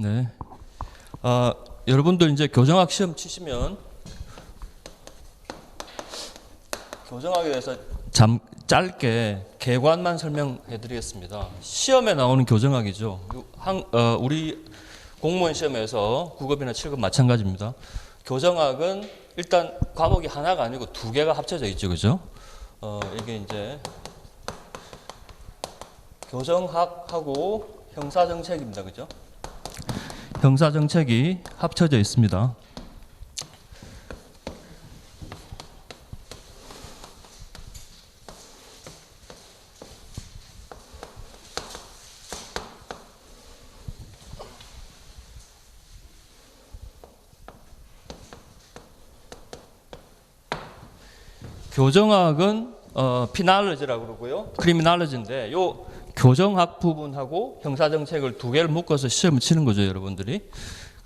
네. 여러분들 이제 교정학 시험 치시면 교정학에 대해서 짧게 개관만 설명해 드리겠습니다. 시험에 나오는 교정학이죠. 우리 공무원 시험에서 9급이나 7급 마찬가지입니다. 교정학은 일단 과목이 하나가 아니고 두 개가 합쳐져 있죠. 그죠? 이게 이제 교정학하고 형사정책입니다. 그죠? 형사정책이 합쳐져 있습니다. 교정학은 피날로지라고 그러고요. 크리미널로지인데 요 교정학 부분하고 형사정책을 두 개를 묶어서 시험을 치는 거죠, 여러분들이.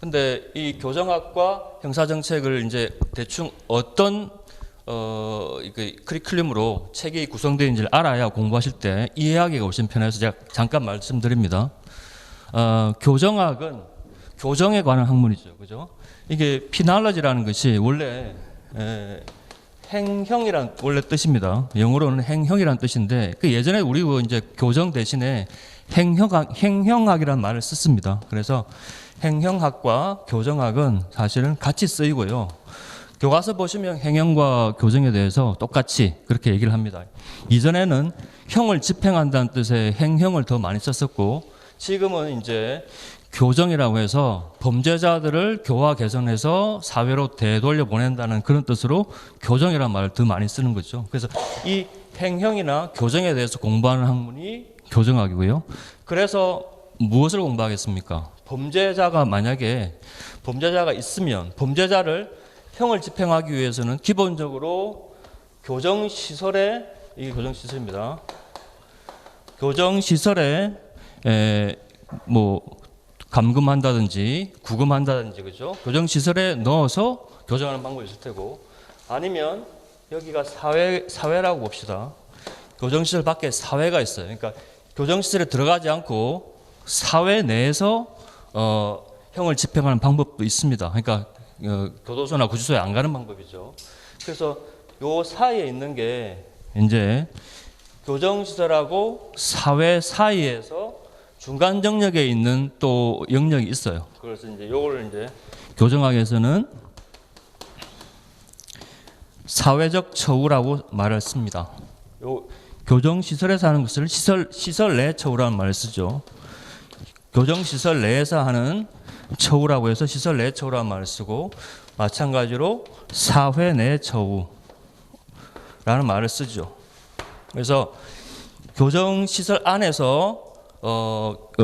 근데 이 교정학과 형사정책을 이제 대충 어떤 커리큘럼으로 책이 구성되어 있는지를 알아야 공부하실 때 이해하기가 훨씬 편해서 제가 잠깐 말씀드립니다. 교정학은 교정에 관한 학문이죠, 그죠? 이게 피날로지라는 것이 원래 행형이란 원래 뜻입니다. 영어로는 행형이란 뜻인데 그 예전에 우리 이제 교정 대신에 행형학이라는 말을 썼습니다. 그래서 행형학과 교정학은 사실은 같이 쓰이고요. 교과서 보시면 행형과 교정에 대해서 똑같이 그렇게 얘기를 합니다. 이전에는 형을 집행한다는 뜻의 행형을 더 많이 썼었고 지금은 이제 교정이라고 해서 범죄자들을 교화 개선해서 사회로 되돌려 보낸다는 그런 뜻으로 교정이라는 말을 더 많이 쓰는 거죠. 그래서 이 행형이나 교정에 대해서 공부하는 학문이 교정학이고요. 그래서 무엇을 공부하겠습니까? 범죄자가 만약에 범죄자가 있으면 범죄자를 형을 집행하기 위해서는 기본적으로 교정시설에 이게 교정시설입니다. 교정시설에 감금한다든지 구금한다든지 그죠? 교정시설에 넣어서 교정하는 방법이 있을 테고 아니면 여기가 사회라고 봅시다. 교정시설 밖에 사회가 있어요. 그러니까 교정시설에 들어가지 않고 사회 내에서 형을 집행하는 방법도 있습니다. 그러니까 교도소나 구치소에 안 가는 방법이죠. 그래서 요 사이에 있는 게 이제 교정시설하고 사회 사이에서 중간 정력에 있는 또 영역이 있어요. 그래서 이제 요걸 이제 교정학에서는 사회적 처우라고 말을 씁니다. 요 교정시설에서 하는 것을 시설 내 처우라는 말을 쓰죠. 교정시설 내에서 하는 처우라고 해서 시설 내 처우라는 말을 쓰고 마찬가지로 사회 내 처우라는 말을 쓰죠. 그래서 교정시설 안에서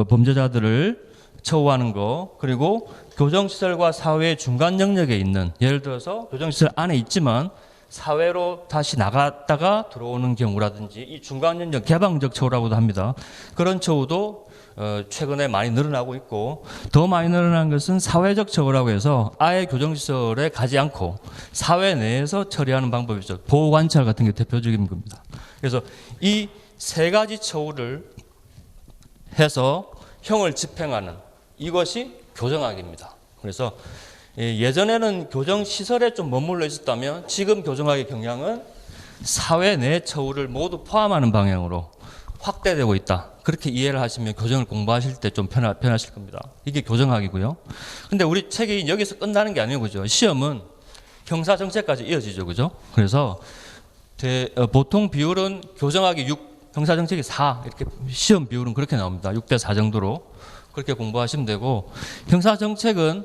범죄자들을 처우하는 거 그리고 교정시설과 사회의 중간 영역에 있는 예를 들어서 교정시설 안에 있지만 사회로 다시 나갔다가 들어오는 경우라든지 이 중간 영역 개방적 처우라고도 합니다. 그런 처우도 최근에 많이 늘어나고 있고 더 많이 늘어난 것은 사회적 처우라고 해서 아예 교정시설에 가지 않고 사회 내에서 처리하는 방법이죠. 보호관찰 같은 게 대표적인 겁니다. 그래서 이 세 가지 처우를 해서 형을 집행하는 이것이 교정학입니다. 그래서 예전에는 교정시설에 좀 머물러 있었다면 지금 교정학의 경향은 사회 내 처우를 모두 포함하는 방향으로 확대되고 있다. 그렇게 이해를 하시면 교정을 공부하실 때 좀 편하실 겁니다. 이게 교정학이고요. 근데 우리 책이 여기서 끝나는 게 아니고 그죠? 시험은 형사정책까지 이어지죠. 그죠? 그래서 보통 비율은 교정학이 6, 형사정책이 4 이렇게 시험 비율은 그렇게 나옵니다. 6대 4 정도로 그렇게 공부하시면 되고 형사정책은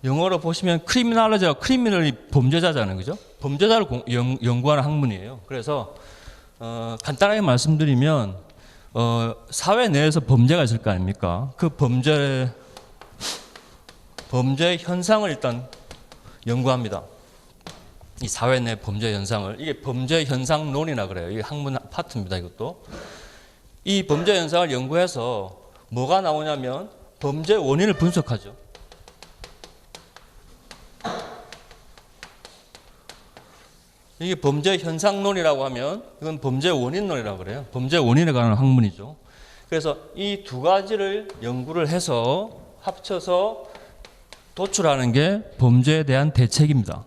영어로 보시면 크리미널로지가 크리미널이 범죄자잖아요. 그죠? 범죄자를 연구하는 학문이에요. 그래서 간단하게 말씀드리면 사회 내에서 범죄가 있을 거 아닙니까? 그 범죄 현상을 일단 연구합니다. 이 사회 내 범죄 현상을 이게 범죄 현상론이라 그래요. 이게 학문 파트입니다. 이것도 이 범죄 현상을 연구해서 뭐가 나오냐면 범죄 원인을 분석하죠. 이게 범죄 현상론이라고 하면 이건 범죄 원인론이라고 그래요. 범죄 원인에 관한 학문이죠. 그래서 이 두 가지를 연구를 해서 합쳐서 도출하는 게 범죄에 대한 대책입니다.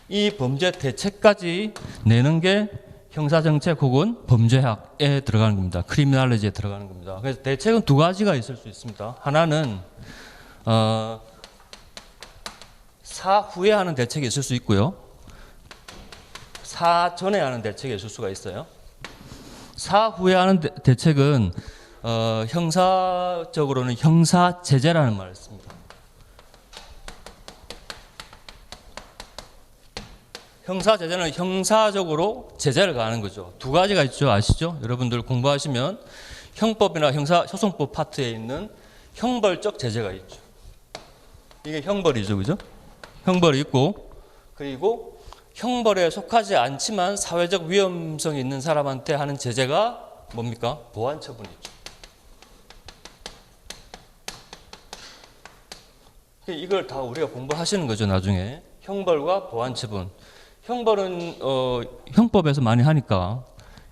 이 범죄 대책까지 내는 게 형사정책 혹은 범죄학에 들어가는 겁니다. 크리미널리지에 들어가는 겁니다. 그래서 대책은 두 가지가 있을 수 있습니다. 하나는 사후에 하는 대책이 있을 수 있고요. 사전에 하는 대책이 있을 수가 있어요. 사후에 하는 대책은 형사적으로는 형사제재라는 말을 씁니다. 형사제재는 형사적으로 제재를 가하는 거죠. 두 가지가 있죠. 아시죠? 여러분들 공부하시면 형법이나 형사소송법 파트에 있는 형벌적 제재가 있죠. 이게 형벌이죠. 그죠? 형벌이 있고, 그리고 형벌에 속하지 않지만 사회적 위험성이 있는 사람한테 하는 제재가 뭡니까? 보완처분이죠. 이걸 다 우리가 공부하시는 거죠. 나중에 형벌과 보완처분. 형벌은 형법에서 많이 하니까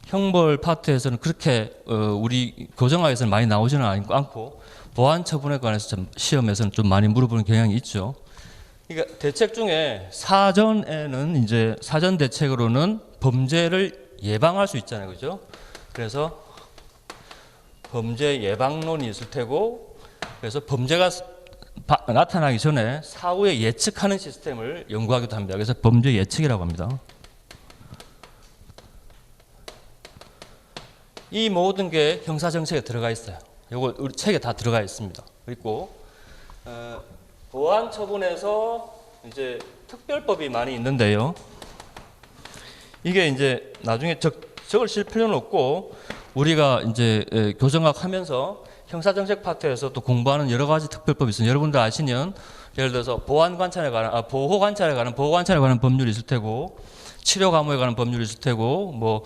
형벌 파트에서는 그렇게 우리 교정학에서는 많이 나오지는 않고 보완처분에 관해서 시험에서는 좀 많이 물어보는 경향이 있죠. 그러니까 대책 중에 사전에는 이제 사전 대책으로는 범죄를 예방할 수 있잖아요, 그죠? 그래서 범죄 예방론이 있을 테고, 그래서 범죄가 나타나기 전에 사후에 예측하는 시스템을 연구하기도 합니다. 그래서 범죄 예측이라고 합니다. 이 모든 게 형사정책에 들어가 있어요. 이거 우리 책에 다 들어가 있습니다. 그리고 보완처분에서 이제 특별법이 많이 있는데요. 이게 이제 나중에 적을 필요는 없고 우리가 이제 교정학 하면서 형사정책 파트에서 또 공부하는 여러 가지 특별법이 있어요. 여러분들 아시면 예를 들어서 보호관찰에 관한 법률이 있을 테고, 치료 감호에 관한 법률이 있을 테고,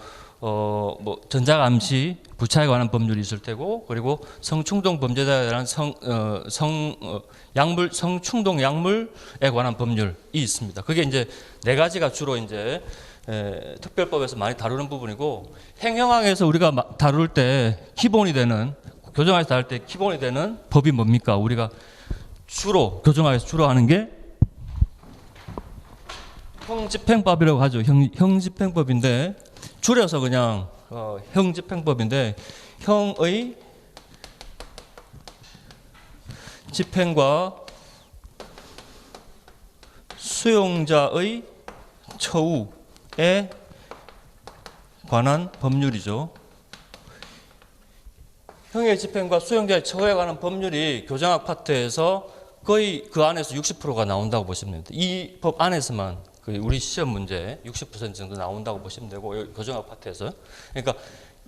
전자감시, 부차에 관한 법률이 있을 테고, 그리고 성충동 범죄자에 대한 성충동 약물에 관한 법률이 있습니다. 그게 이제 네 가지가 주로 이제 특별법에서 많이 다루는 부분이고, 행형학에서 우리가 다룰 때 기본이 되는, 교정학에서 다룰 때 기본이 되는 법이 뭡니까? 우리가 교정학에서 주로 하는 게 형집행법이라고 하죠. 형집행법인데 줄여서 그냥 형집행법인데, 형의 집행과 수용자의 처우에 관한 법률이죠. 형의 집행과 수용자의 처우에 관한 법률이 교정학 파트에서 거의 그 안에서 60%가 나온다고 보시면 됩니다. 이 법 안에서만 우리 시험 문제 60% 정도 나온다고 보시면 되고, 교정학 파트에서. 그러니까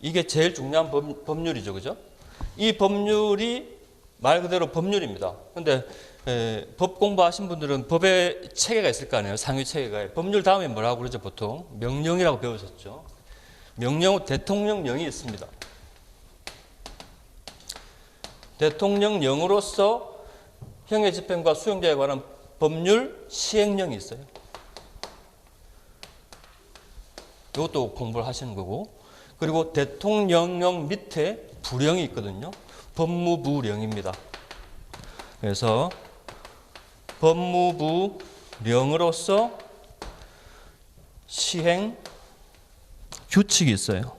이게 제일 중요한 법률이죠. 그죠? 이 법률이 말 그대로 법률입니다. 근데 법 공부하신 분들은 법의 체계가 있을 거 아니에요. 상위 체계가. 법률 다음에 뭐라고 그러죠? 보통 명령이라고 배우셨죠. 명령, 대통령령이 있습니다. 대통령령으로서 형의 집행과 수용자에 관한 법률 시행령이 있어요. 이것도 공부를 하시는 거고, 그리고 대통령령 밑에 부령이 있거든요. 법무부령입니다. 그래서 법무부령으로서 시행 규칙이 있어요.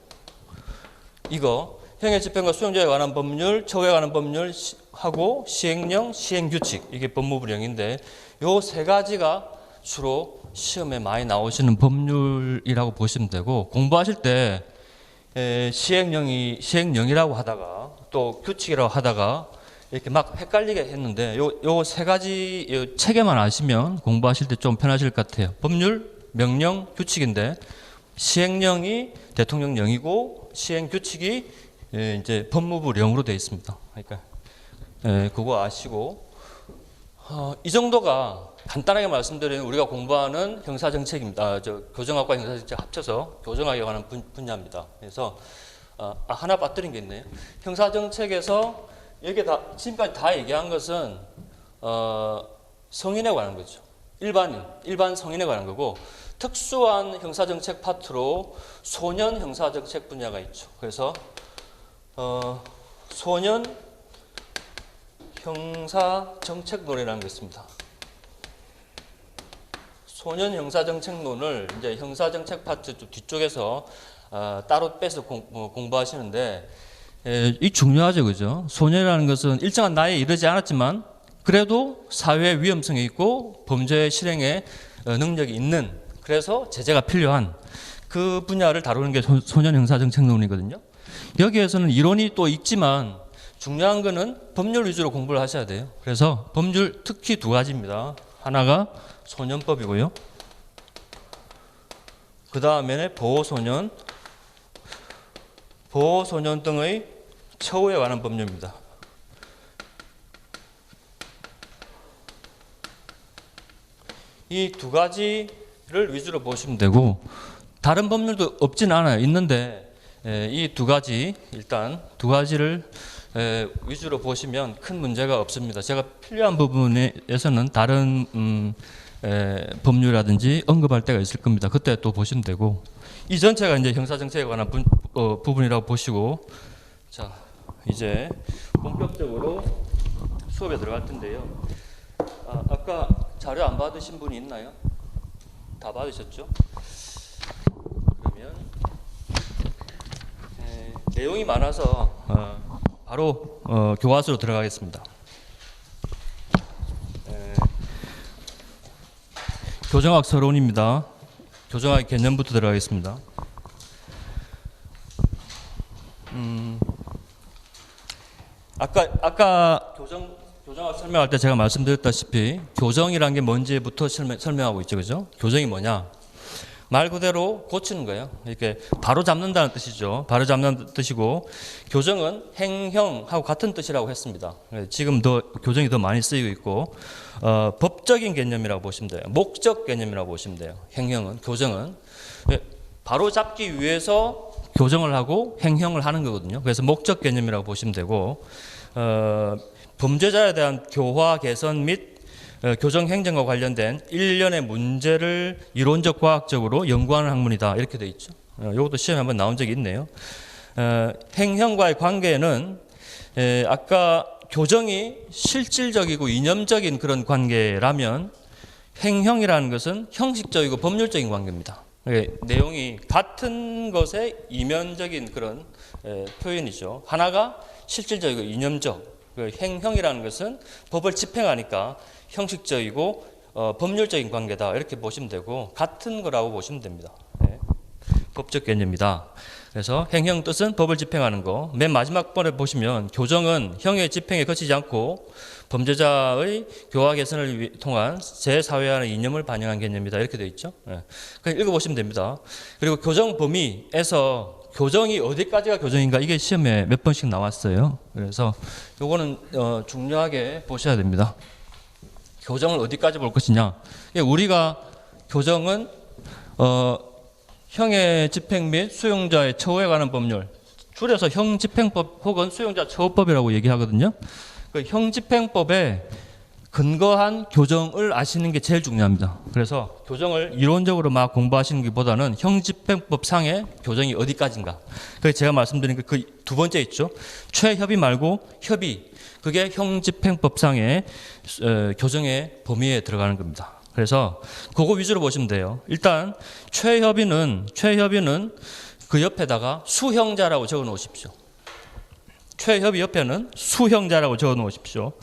이거 형의 집행과 수용자에 관한 법률, 처우에 관한 법률 하고 시행령, 시행규칙, 이게 법무부령인데 요 세 가지가 주로 시험에 많이 나오시는 법률이라고 보시면 되고, 공부하실 때 시행령이라고 하다가 또 규칙이라고 하다가 이렇게 막 헷갈리게 했는데 요 세 가지 체계만 아시면 공부하실 때 좀 편하실 것 같아요. 법률, 명령, 규칙인데 시행령이 대통령령이고 시행규칙이 이제 법무부령으로 되어 있습니다. 그러니까 그거 아시고, 이 정도가 간단하게 말씀드리면 우리가 공부하는 형사정책입니다. 교정학과 형사정책 합쳐서 교정학에 관한 분야입니다. 그래서 하나 빠뜨린 게 있네요. 형사정책에서 이게 지금까지 다 얘기한 것은 성인에 관한 거죠. 일반 성인에 관한 거고, 특수한 형사정책 파트로 소년 형사정책 분야가 있죠. 그래서 소년 형사정책론이라는 게 있습니다. 소년 형사정책론을 이제 형사정책 파트 뒤쪽에서 따로 빼서 공부하시는데 이 중요하죠, 그죠? 소년이라는 것은 일정한 나이에 이르지 않았지만 그래도 사회 위험성이 있고 범죄 실행에 능력이 있는, 그래서 제재가 필요한 그 분야를 다루는 게 소년 형사정책론이거든요. 여기에서는 이론이 또 있지만 중요한 거는 법률 위주로 공부를 하셔야 돼요. 그래서 법률 특히 두 가지입니다. 하나가 소년법이고요. 그 다음에는 보호소년 등의 처우에 관한 법률입니다. 이 두 가지를 위주로 보시면 되고 다른 법률도 없진 않아요. 있는데 이 두 가지, 일단 두 가지를 위주로 보시면 큰 문제가 없습니다. 제가 필요한 부분에서는 다른 법률이라든지 언급할 때가 있을 겁니다. 그때 또 보시면 되고, 이 전체가 이제 형사정책에 관한 부분이라고 보시고, 자 이제 본격적으로 수업에 들어갈 텐데요. 아까 자료 안 받으신 분이 있나요? 다 받으셨죠? 그러면 내용이 많아서 바로 교과서로 들어가겠습니다. 교정학 서론입니다. 교정학 개념부터 들어가겠습니다. 아까 교정학 설명할 때 제가 말씀드렸다시피 교정이라는 게 뭔지부터 설명하고 있죠, 그죠? 교정이 뭐냐? 말 그대로 고치는 거예요. 이렇게 바로 잡는다는 뜻이죠. 바로 잡는 뜻이고, 교정은 행형하고 같은 뜻이라고 했습니다. 지금 교정이 더 많이 쓰이고 있고, 법적인 개념이라고 보시면 돼요. 목적 개념이라고 보시면 돼요. 행형은, 교정은 바로 잡기 위해서 교정을 하고 행형을 하는 거거든요. 그래서 목적 개념이라고 보시면 되고, 범죄자에 대한 교화 개선 및 교정 행정과 관련된 일련의 문제를 이론적 과학적으로 연구하는 학문이다, 이렇게 되어 있죠. 이것도 시험에 한번 나온 적이 있네요. 행형과의 관계는 아까 교정이 실질적이고 이념적인 그런 관계라면 행형이라는 것은 형식적이고 법률적인 관계입니다. 내용이 같은 것의 이면적인 그런 표현이죠. 하나가 실질적이고 이념적, 행형이라는 것은 법을 집행하니까 형식적이고 법률적인 관계다, 이렇게 보시면 되고 같은 거라고 보시면 됩니다. 법적 개념이다. 그래서 행형 뜻은 법을 집행하는 거. 맨 마지막 번에 보시면 교정은 형의 집행에 그치지 않고 범죄자의 교화 개선을 통한 제사회화의 이념을 반영한 개념이다, 이렇게 되어 있죠. 그냥 읽어보시면 됩니다. 그리고 교정 범위에서 교정이 어디까지가 교정인가, 이게 시험에 몇 번씩 나왔어요. 그래서 요거는 중요하게 보셔야 됩니다. 교정을 어디까지 볼 것이냐. 우리가 교정은 형의 집행 및 수용자의 처우에 관한 법률, 줄여서 형집행법 혹은 수용자 처우법이라고 얘기하거든요. 그 형집행법에 근거한 교정을 아시는 게 제일 중요합니다. 그래서 교정을 이론적으로 막 공부하시는 것보다는 형집행법상의 교정이 어디까지인가. 그래서 제가 말씀드린 그 두 번째 있죠. 최협의 말고 협의. 그게 형집행법상의 교정의 범위에 들어가는 겁니다. 그래서 그거 위주로 보시면 돼요. 일단 최협의는 그 옆에다가 수형자라고 적어 놓으십시오. 최협의 옆에는 수형자라고 적어 놓으십시오.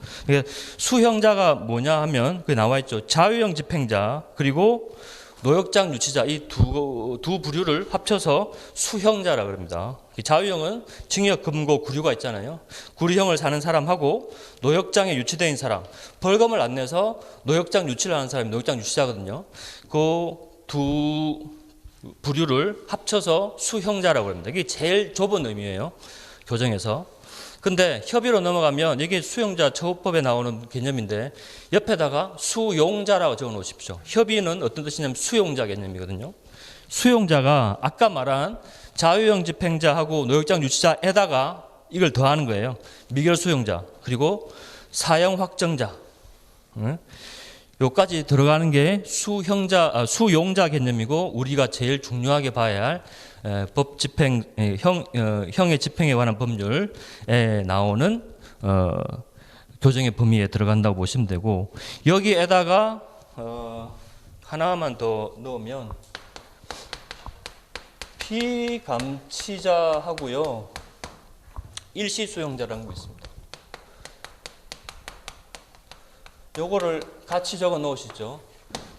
수형자가 뭐냐 하면 그게 나와 있죠. 자유형 집행자 그리고 노역장 유치자, 이 두 부류를 합쳐서 수형자라고 합니다. 자유형은 징역, 금고, 구류가 있잖아요. 구류형을 사는 사람하고 노역장에 유치되어 있는 사람, 벌금을 안 내서 노역장 유치를 하는 사람이 노역장 유치자거든요. 그 두 부류를 합쳐서 수형자라고 합니다. 이게 제일 좁은 의미예요, 교정에서. 근데 협의로 넘어가면 이게 수용자 처우법에 나오는 개념인데 옆에다가 수용자라고 적어 놓으십시오. 협의는 어떤 뜻이냐면 수용자 개념이거든요. 수용자가 아까 말한 자유형 집행자하고 노역장 유치자에다가 이걸 더하는 거예요. 미결 수용자 그리고 사형 확정자, 요까지 들어가는 게 수용자 개념이고, 우리가 제일 중요하게 봐야 할 법 집행, 형의 집행에 관한 법률에 나오는 교정의 범위에 들어간다고 보시면 되고, 여기에다가 하나만 더 넣으면 피감치자하고요 일시수용자라는 거 있습니다. 요거를 같이 적어 놓으시죠.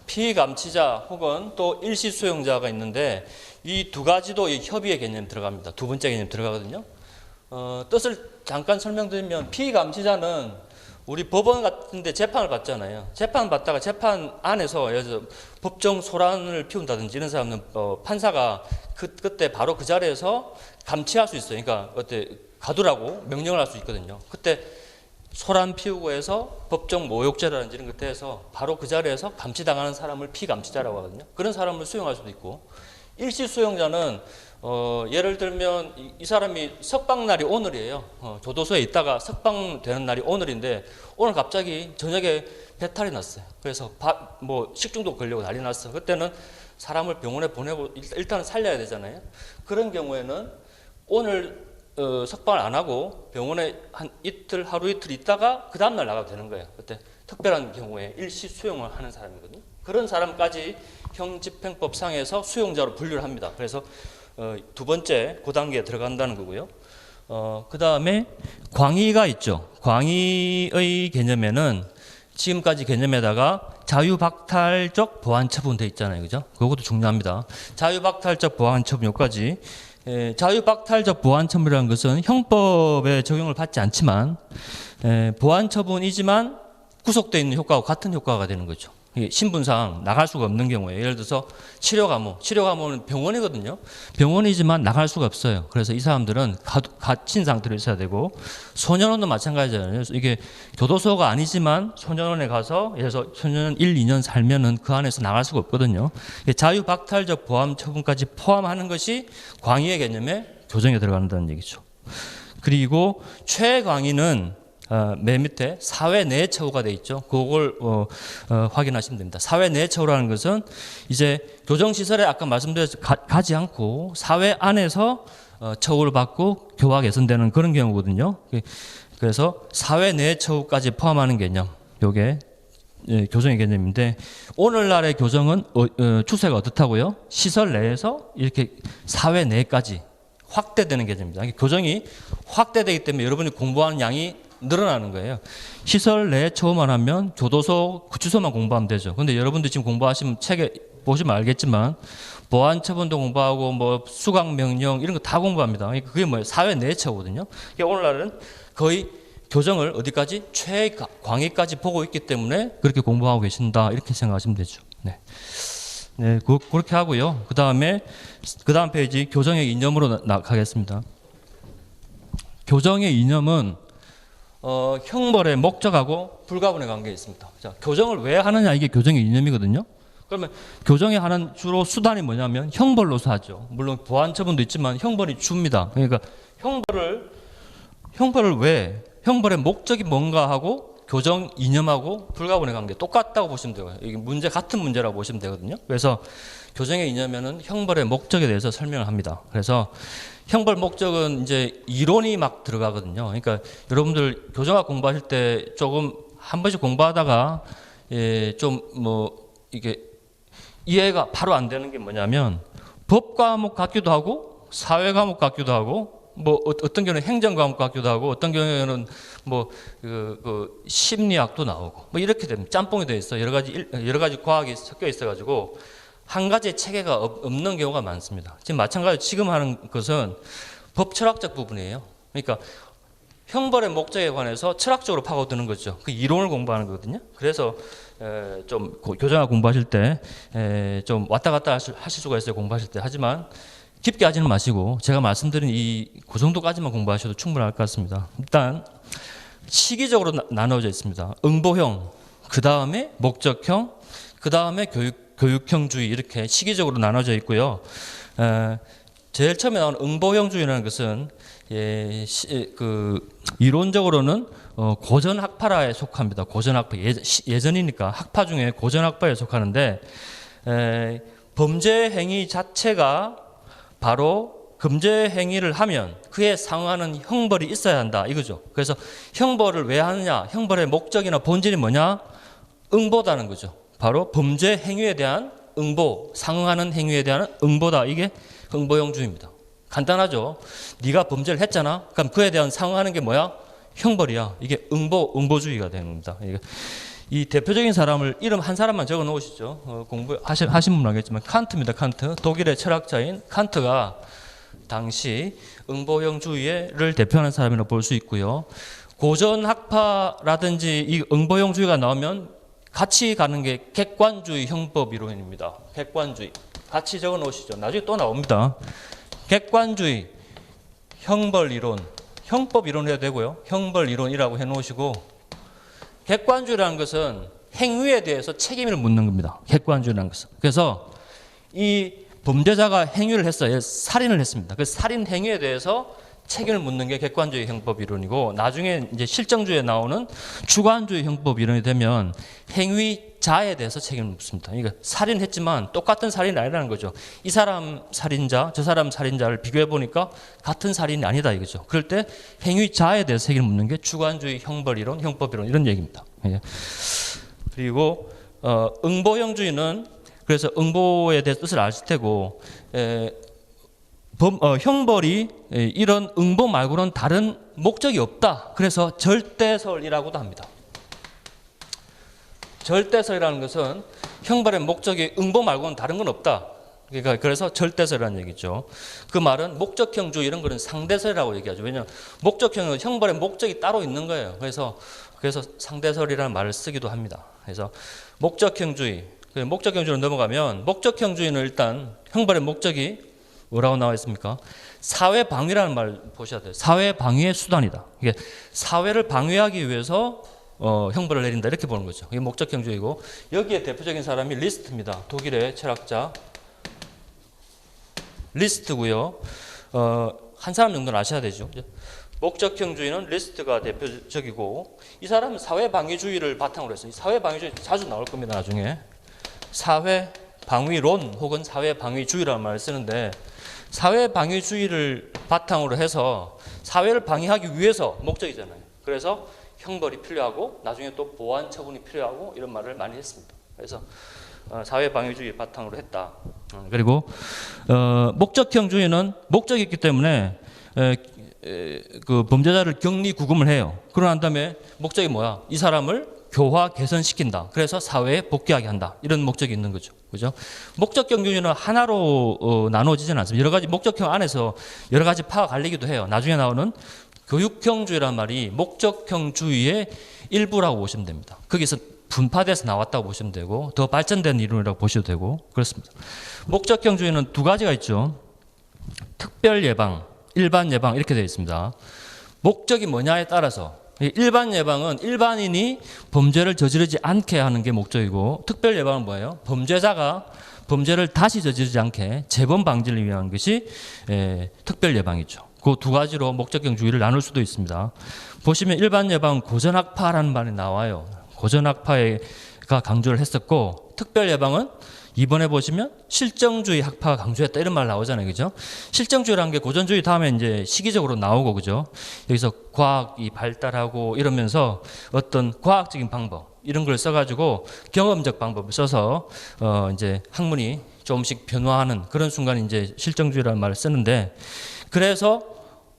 피감치자 혹은 또 일시수용자가 있는데 이 두 가지도 이 협의의 개념이 들어갑니다. 두 번째 개념이 들어가거든요. 뜻을 잠깐 설명드리면, 피감치자는 우리 법원 같은데 재판을 받잖아요. 재판 받다가 재판 안에서 법정 소란을 피운다든지 이런 사람은 판사가 그때 바로 그 자리에서 감치할 수 있어요. 그러니까 가두라고 명령을 할 수 있거든요. 그때 소란 피우고 해서 법정 모욕죄라든지 이런 것에 해서 바로 그 자리에서 감치당하는 사람을 피감치자라고 하거든요. 그런 사람을 수용할 수도 있고, 일시수용자는 예를 들면 이 사람이 석방날이 오늘이에요. 교도소에 있다가 석방되는 날이 오늘인데 오늘 갑자기 저녁에 배탈이 났어요. 그래서 식중독 걸리고 난리 났어. 그때는 사람을 병원에 보내고 일단은 살려야 되잖아요. 그런 경우에는 오늘 석방을 안 하고 병원에 한 이틀, 하루 이틀 있다가 그 다음날 나가도 되는 거예요. 그때 특별한 경우에 일시 수용을 하는 사람이거든요. 그런 사람까지 형집행법상에서 수용자로 분류를 합니다. 그래서 두 번째 그 단계에 들어간다는 거고요. 그 다음에 광의가 있죠. 광의의 개념에는 지금까지 개념에다가 자유박탈적 보완처분 돼 있잖아요. 그죠? 그것도 중요합니다. 자유박탈적 보완처분 여기까지. 자유박탈적 보완처분이라는 것은 형법에 적용을 받지 않지만 보완처분이지만 구속되어 있는 효과와 같은 효과가 되는 거죠. 신분상 나갈 수가 없는 경우에, 예를 들어서 치료감호는 병원이거든요. 병원이지만 나갈 수가 없어요. 그래서 이 사람들은 갇힌 상태로 있어야 되고, 소년원도 마찬가지잖아요. 이게 교도소가 아니지만 소년원에 가서 예를 들어서 소년원 1, 2년 살면은 그 안에서 나갈 수가 없거든요. 자유박탈적 보완 처분까지 포함하는 것이 광의의 개념에 교정에 들어간다는 얘기죠. 그리고 최광의는 맨 밑에 사회 내 처우가 돼 있죠. 그걸 확인하시면 됩니다. 사회 내 처우라는 것은 이제 교정시설에 아까 말씀드렸듯이 가지 않고 사회 안에서 처우를 받고 교화 개선되는 그런 경우거든요. 그래서 사회 내 처우까지 포함하는 개념, 요게 교정의 개념인데, 오늘날의 교정은 추세가 어떻다고요? 시설 내에서 이렇게 사회 내까지 확대되는 개념입니다. 교정이 확대되기 때문에 여러분이 공부하는 양이 늘어나는 거예요. 시설 내에 처우만 하면 교도소, 구치소만 공부하면 되죠. 근데 여러분들 지금 공부하시면 책에 보시면 알겠지만 보안처분도 공부하고 뭐 수강명령 이런 거 다 공부합니다. 그게 뭐예요? 사회 내 처우거든요. 오늘날은 거의 교정을 어디까지? 최광의까지 보고 있기 때문에 그렇게 공부하고 계신다, 이렇게 생각하시면 되죠. 네, 그렇게 하고요. 그 다음 페이지 교정의 이념으로 가겠습니다. 교정의 이념은 형벌의 목적하고 불가분의 관계에 있습니다. 자, 교정을 왜 하느냐, 이게 교정의 이념이거든요. 그러면 교정에 하는 주로 수단이 뭐냐면 형벌로서 하죠. 물론 보완처분도 있지만 형벌이 줍니다. 그러니까 형벌을 왜, 형벌의 목적이 뭔가 하고 교정 이념하고 불가분의 관계 똑같다고 보시면 돼요. 이게 같은 문제라고 보시면 되거든요. 그래서 교정의 이념에는 형벌의 목적에 대해서 설명을 합니다. 그래서 형벌 목적은 이제 이론이 막 들어가거든요. 그러니까 여러분들 교정학 공부하실 때 조금 한 번씩 공부하다가 좀 이게 이해가 바로 안 되는 게 뭐냐면, 법 과목 같기도 하고 사회 과목 같기도 하고 어떤 경우는 행정 과목 같기도 하고 어떤 경우에는 심리학도 나오고 이렇게 되면 짬뽕이 돼 있어. 여러 가지 과학이 섞여 있어 가지고 한 가지의 체계가 없는 경우가 많습니다. 지금 마찬가지로 지금 하는 것은 법 철학적 부분이에요. 그러니까 형벌의 목적에 관해서 철학적으로 파고드는 거죠. 그 이론을 공부하는 거거든요. 그래서 좀 교정학 공부하실 때 좀 왔다 갔다 하실 수가 있어요. 공부하실 때. 하지만 깊게 하지는 마시고 제가 말씀드린 그 정도까지만 공부하셔도 충분할 것 같습니다. 일단 시기적으로 나눠져 있습니다. 응보형, 그 다음에 목적형, 그 다음에 교육형주의, 이렇게 시기적으로 나눠져 있고요. 제일 처음에 나오는 응보형주의라는 것은 이론적으로는 고전 학파라에 속합니다. 고전 학파, 예전이니까 학파 중에 고전 학파에 속하는데 범죄 행위 자체가 바로 금제 행위를 하면 그에 상응하는 형벌이 있어야 한다 이거죠. 그래서 형벌을 왜 하느냐? 형벌의 목적이나 본질이 뭐냐? 응보다는 거죠. 바로 범죄 행위에 대한 응보, 상응하는 행위에 대한 응보다. 이게 응보형주의입니다. 간단하죠. 네가 범죄를 했잖아. 그럼 그에 대한 상응하는 게 뭐야? 형벌이야. 이게 응보주의가 되는 겁니다. 이 대표적인 사람을 이름 한 사람만 적어 놓으시죠. 공부하신 분은 알겠지만 칸트입니다. 칸트. 독일의 철학자인 칸트가 당시 응보형주의를 대표하는 사람이라고 볼 수 있고요. 고전학파라든지 이 응보형주의가 나오면 같이 가는 게 객관주의 형법 이론입니다. 객관주의. 같이 적어 놓으시죠. 나중에 또 나옵니다. 객관주의, 형벌 이론, 형법 이론 해야 되고요. 형벌 이론이라고 해 놓으시고, 객관주의라는 것은 행위에 대해서 책임을 묻는 겁니다. 객관주의라는 것은. 그래서 이 범죄자가 행위를 했어요. 살인을 했습니다. 그래서 살인 행위에 대해서 책임을 묻는 게 객관주의 형법 이론이고, 나중에 이제 실정주의에 나오는 주관주의 형법 이론이 되면 행위자에 대해서 책임을 묻습니다. 그러니까 살인했지만 똑같은 살인이 아니라는 거죠. 이 사람 살인자, 저 사람 살인자를 비교해 보니까 같은 살인이 아니다 이거죠. 그럴 때 행위자에 대해서 책임을 묻는 게 주관주의 형벌 이론, 형법 이론 이런 얘기입니다. 그리고 응보형주의는 그래서 응보에 대해서 뜻을 아실 테고, 형벌이 이런 응보 말고는 다른 목적이 없다. 그래서 절대설이라고도 합니다. 절대설이라는 것은 형벌의 목적이 응보 말고는 다른 건 없다. 그러니까 그래서 절대설이라는 얘기죠. 그 말은 목적형주의 이런 거는 상대설이라고 얘기하죠. 왜냐하면 목적형은 형벌의 목적이 따로 있는 거예요. 그래서 상대설이라는 말을 쓰기도 합니다. 그래서 목적형주의, 목적형주의로 넘어가면, 목적형주의는 일단 형벌의 목적이 뭐라고 나와 있습니까? 사회 방위라는 말 보셔야 돼요. 사회 방위의 수단이다. 이게 사회를 방위하기 위해서 형벌을 내린다 이렇게 보는 거죠. 이게 목적형주의고, 여기에 대표적인 사람이 리스트입니다. 독일의 철학자 리스트고요. 한 사람 정도는 아셔야 되죠. 목적형주의는 리스트가 대표적이고, 이 사람은 사회방위주의를 바탕으로 했어요. 사회방위주의 자주 나올 겁니다. 나중에 사회방위론 혹은 사회방위주의라는 말을 쓰는데, 사회방위주의를 바탕으로 해서 사회를 방위하기 위해서 목적이잖아요. 그래서 형벌이 필요하고 나중에 또 보완 처분이 필요하고 이런 말을 많이 했습니다. 그래서 사회방위주의 바탕으로 했다. 그리고 목적형주의는 목적이 있기 때문에 그 범죄자를 격리 구금을 해요. 그러고 난 다음에 목적이 뭐야? 이 사람을 교화 개선시킨다. 그래서 사회에 복귀하게 한다. 이런 목적이 있는 거죠. 그죠? 목적형주의는 하나로 나눠지지는 않습니다. 여러 가지 목적형 안에서 여러 가지 파가 갈리기도 해요. 나중에 나오는 교육형주의란 말이 목적형주의의 일부라고 보시면 됩니다. 거기서 분파돼서 나왔다고 보시면 되고, 더 발전된 이론이라고 보셔도 되고 그렇습니다. 목적형주의는 두 가지가 있죠. 특별 예방, 일반 예방 이렇게 되어 있습니다. 목적이 뭐냐에 따라서, 일반 예방은 일반인이 범죄를 저지르지 않게 하는 게 목적이고, 특별 예방은 뭐예요? 범죄자가 범죄를 다시 저지르지 않게 재범 방지를 위한 것이 특별 예방이죠. 그 두 가지로 목적형주의를 나눌 수도 있습니다. 보시면 일반 예방은 고전학파라는 말이 나와요. 고전학파가 강조를 했었고, 특별 예방은 이번에 보시면 실정주의 학파가 강조했다 이런 말 나오잖아요. 그죠? 실정주의라는 게 고전주의 다음에 이제 시기적으로 나오고, 그죠? 여기서 과학이 발달하고 이러면서 어떤 과학적인 방법 이런 걸 써가지고 경험적 방법을 써서 이제 학문이 조금씩 변화하는 그런 순간이 이제 실정주의라는 말을 쓰는데, 그래서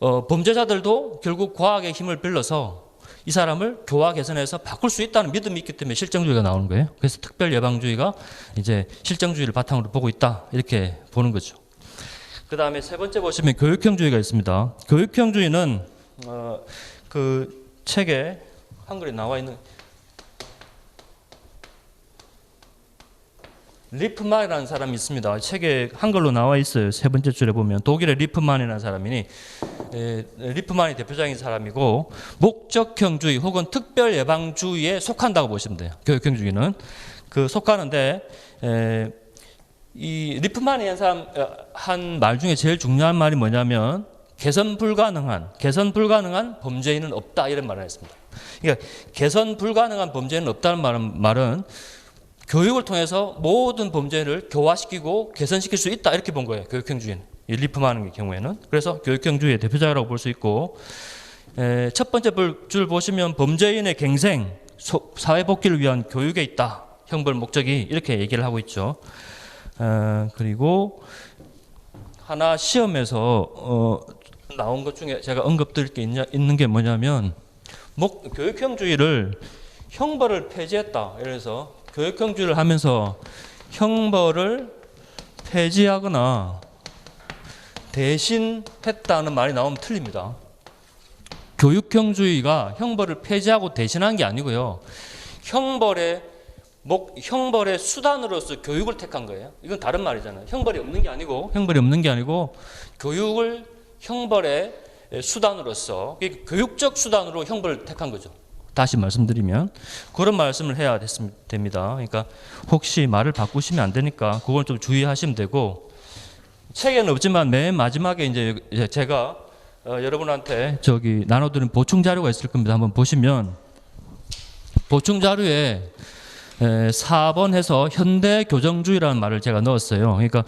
범죄자들도 결국 과학의 힘을 빌려서 이 사람을 교화 개선해서 바꿀 수 있다는 믿음이 있기 때문에 실정주의가 나오는 거예요. 그래서 특별 예방주의가 이제 실정주의를 바탕으로 보고 있다 이렇게 보는 거죠. 그 다음에 세 번째 보시면 교육형주의가 있습니다. 교육형주의는 그 책에 한글에 나와 있는 리프만이라는 사람이 있습니다. 책에 한글로 나와 있어요. 세 번째 줄에 보면 독일의 리프만이라는 사람이니, 리프만이 대표적인 사람이고, 목적형주의 혹은 특별 예방주의에 속한다고 보시면 돼요. 교육형주의는 그 속하는데, 이 리프만이 한 말 중에 제일 중요한 말이 뭐냐면, 개선 불가능한 범죄인은 없다 이런 말을 했습니다. 그러니까 개선 불가능한 범죄는 없다는 말은 교육을 통해서 모든 범죄를 교화시키고 개선시킬 수 있다 이렇게 본 거예요. 교육형주의는. 리폼하는 경우에는. 그래서 교육형주의의 대표작이라고 볼 수 있고, 첫 번째 줄 보시면 범죄인의 갱생, 사회복귀를 위한 교육에 있다. 형벌 목적이 이렇게 얘기를 하고 있죠. 그리고 하나 시험에서 나온 것 중에 제가 언급드릴 게 있는 게 뭐냐면 교육형주의를 형벌을 폐지했다. 그래서 교육형주의를 하면서 형벌을 폐지하거나 대신했다는 말이 나오면 틀립니다. 교육형주의가 형벌을 폐지하고 대신한 게 아니고요. 형벌의 수단으로서 교육을 택한 거예요. 이건 다른 말이잖아요. 형벌이 없는 게 아니고 교육을 형벌의 수단으로서 교육적 수단으로 형벌을 택한 거죠. 다시 말씀드리면 그런 말씀을 해야 됩니다. 그러니까 혹시 말을 바꾸시면 안 되니까 그걸 좀 주의하시면 되고, 책에는 없지만 맨 마지막에 이제 제가 여러분한테 나눠드린 보충 자료가 있을 겁니다. 한번 보시면 보충 자료에 4번 해서 현대 교정주의라는 말을 제가 넣었어요. 그러니까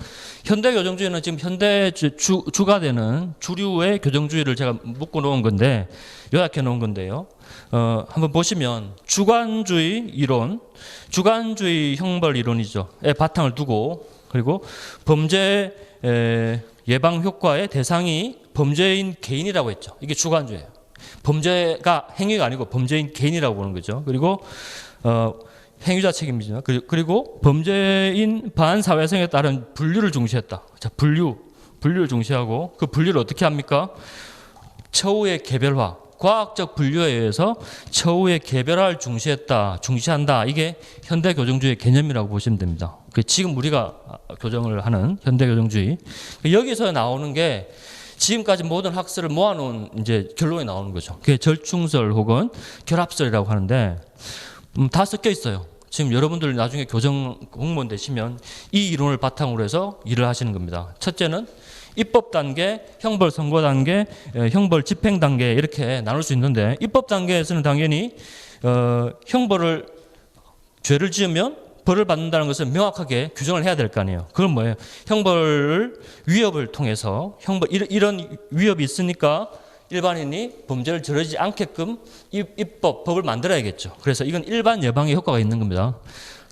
현대 교정주의는 지금 현대 주가 되는 주류의 교정주의를 제가 묶어 놓은 건데, 요약해 놓은 건데요. 한번 보시면 주관주의 이론, 주관주의 형벌 이론이죠. 바탕을 두고, 그리고 범죄 예방 효과의 대상이 범죄인 개인이라고 했죠. 이게 주관주의예요. 범죄가 행위가 아니고 범죄인 개인이라고 보는 거죠. 그리고 행위자 책임이죠. 그리고 범죄인 반사회성에 따른 분류를 중시했다. 자, 분류를 중시하고, 그 분류를 어떻게 합니까? 처우의 개별화, 과학적 분류에 의해서 처우의 개별화를 중시한다. 이게 현대 교정주의 개념이라고 보시면 됩니다. 지금 우리가 교정을 하는 현대 교정주의. 여기서 나오는 게 지금까지 모든 학설을 모아놓은 이제 결론이 나오는 거죠. 그게 절충설 혹은 결합설이라고 하는데, 다 섞여 있어요. 지금 여러분들 나중에 교정 공무원 되시면 이 이론을 바탕으로 해서 일을 하시는 겁니다. 첫째는 입법 단계, 형벌 선고 단계, 형벌 집행 단계 이렇게 나눌 수 있는데, 입법 단계에서는 당연히 죄를 지으면 벌을 받는다는 것을 명확하게 규정을 해야 될 거 아니에요. 그건 뭐예요? 위협을 통해서 이런 위협이 있으니까 일반인이 범죄를 저지르지 않게끔 법을 만들어야겠죠. 그래서 이건 일반 예방에 효과가 있는 겁니다.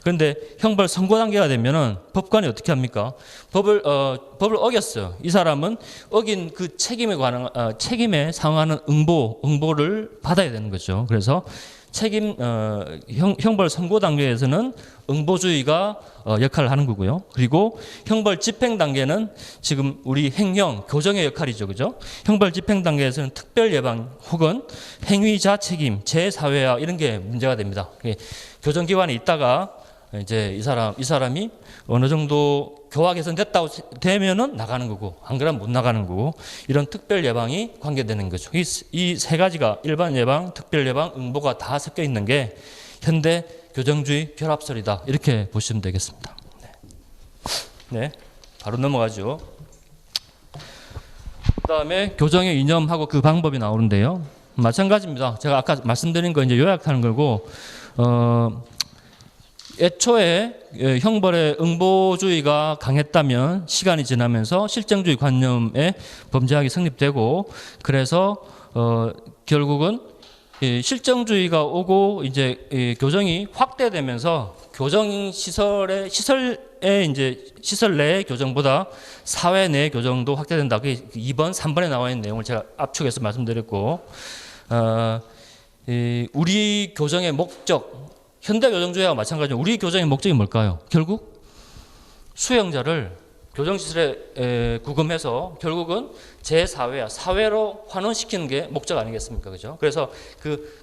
그런데 형벌 선고 단계가 되면은 법관이 어떻게 합니까? 법을 어겼어요. 이 사람은 어긴 그 책임에 상응하는 응보를 받아야 되는 거죠. 그래서 형벌 선고 단계에서는 응보주의가 역할을 하는 거고요. 그리고 형벌 집행 단계는 지금 우리 행형, 교정의 역할이죠. 그죠? 형벌 집행 단계에서는 특별 예방 혹은 행위자 책임, 재사회화 이런 게 문제가 됩니다. 교정기관에 있다가 이제 이 사람이 어느 정도 교화 개선됐다고 되면은 나가는 거고, 안 그러면 못 나가는 거고, 이런 특별 예방이 관계되는 거죠. 이 세 가지가 일반 예방, 특별 예방, 응보가 다 섞여 있는 게 현대 교정주의 결합설이다. 이렇게 보시면 되겠습니다. 네, 바로 넘어가죠. 그다음에 교정의 이념하고 그 방법이 나오는데요. 마찬가지입니다. 제가 아까 말씀드린 거 이제 요약하는 거고, 애초에 형벌의 응보주의가 강했다면 시간이 지나면서 실정주의 관념의 범죄학이 성립되고, 그래서 결국은 실정주의가 오고 이제 교정이 확대되면서 교정 시설에 이제 시설 내의 교정보다 사회 내의 교정도 확대된다. 그게 2번, 3번에 나와 있는 내용을 제가 압축해서 말씀드렸고, 우리 교정의 목적, 현대 교정주의와 마찬가지로 우리 교정의 목적이 뭘까요? 결국 수용자를 교정시설에 구금해서 결국은 재사회화, 사회로 환원시키는 게 목적 아니겠습니까? 그죠? 그래서